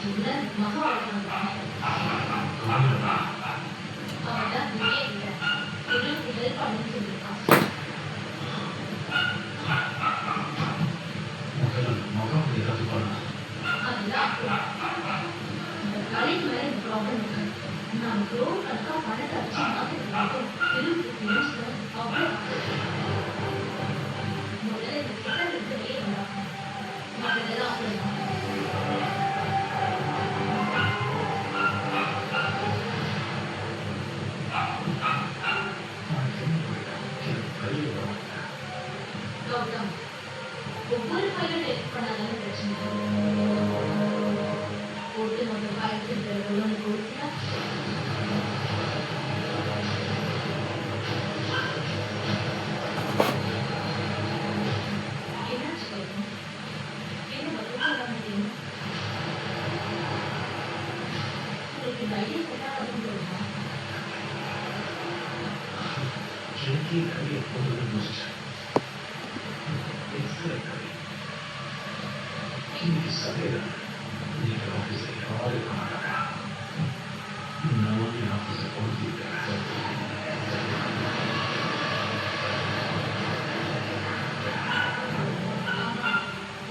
இல்ல மகாவழக்கம் அவன்தான் வெளியே இல்ல எங்களுக்கு ஹெல்ப் பண்ணுன்னு சொல்லியிருக்கான். அதெல்லாம் இந்த கலைக்கு மேல இந்த ப்ராப்ளம் இருக்கு. நான் க்ரோ கணக்கா பணத்தை வச்சு மாத்திட்டு திரும்பி அவ்வளோ முதல்ல இந்த சிக்கல் இருந்து வெளியே வரா மற்றதெல்லாம் அவ்வளோதான். கௌதம் ஒவ்வொரு பையனும் டெஸ்ட் பண்ணாதான பிரச்சனை. போட்டு நம்ம பயத்துல கொடுத்தா என்னாச்சு கௌதம்? என்ன பதில் சொல்ல முடியும்? உங்களுக்கு இந்த ஐடியா செட்டா பதில் சொல்லுமா? Quindi sapere di che sei fuori con la cara. Non abbiamo secondi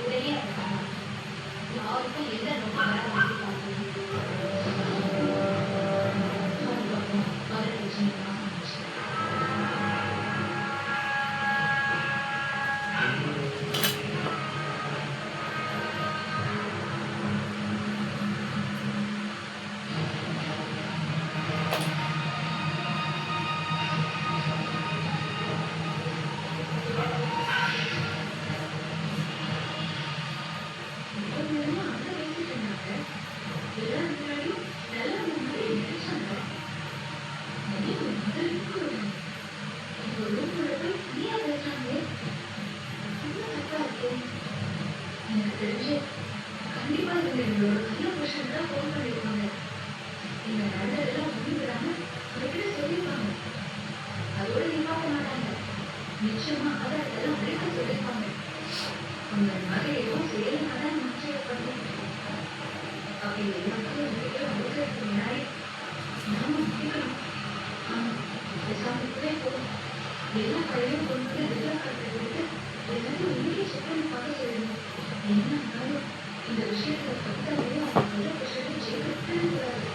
உடனே யாருக்கும் எந்த ரொம்ப நேரம் வந்து பார்க்கணும். மதுரை பிரச்சனை ஆரம்பிச்சு எனக்கு தெரிஞ்சு கண்டிப்பா இவங்க எங்களோட நல்ல புருஷன் தான் ஃபோன் பண்ணிருப்பாங்க. நீங்க நடந்ததெல்லாம் முடிவிடாம உங்ககிட்ட சொல்லியிருப்பாங்க. அதோட நிப்பாட்ட மாட்டாங்க. நிச்சயமா அதெல்லாம் அழைக்க சொல்லியிருப்பாங்க. உங்க மகையையும் சேலம் தான் ஆச்சரியப்பட்டோம். அப்படி எல்லாத்தையும் உங்ககிட்ட அவசரத்துக்கு முன்னாடி நாம முடிக்கணும். ஆமா பேசாமலே போதும். எல்லா கடையும் கொண்டு வந்து ரிசல்ட் கார்டு கொடுத்து எல்லாத்தையும் உங்களுக்கே செக் பண்ணி பார்க்க சொல்லணும். என்ன இருந்தாலும் இந்த விஷயத்துல பத்தாவே அவங்க நல்ல விஷயத்தை ஜெயிக்கவே கூடாது.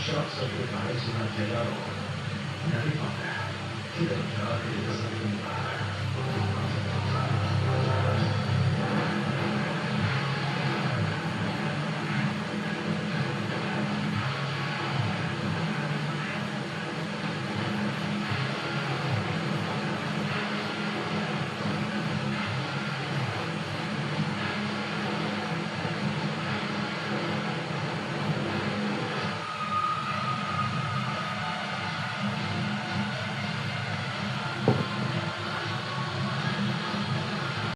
ஷார்ட் சர்க்யூட் ஆயிடுச்சுன்னா எல்லாரும் நினைப்பாங்க இதை யார் எதை சொல்லுங்க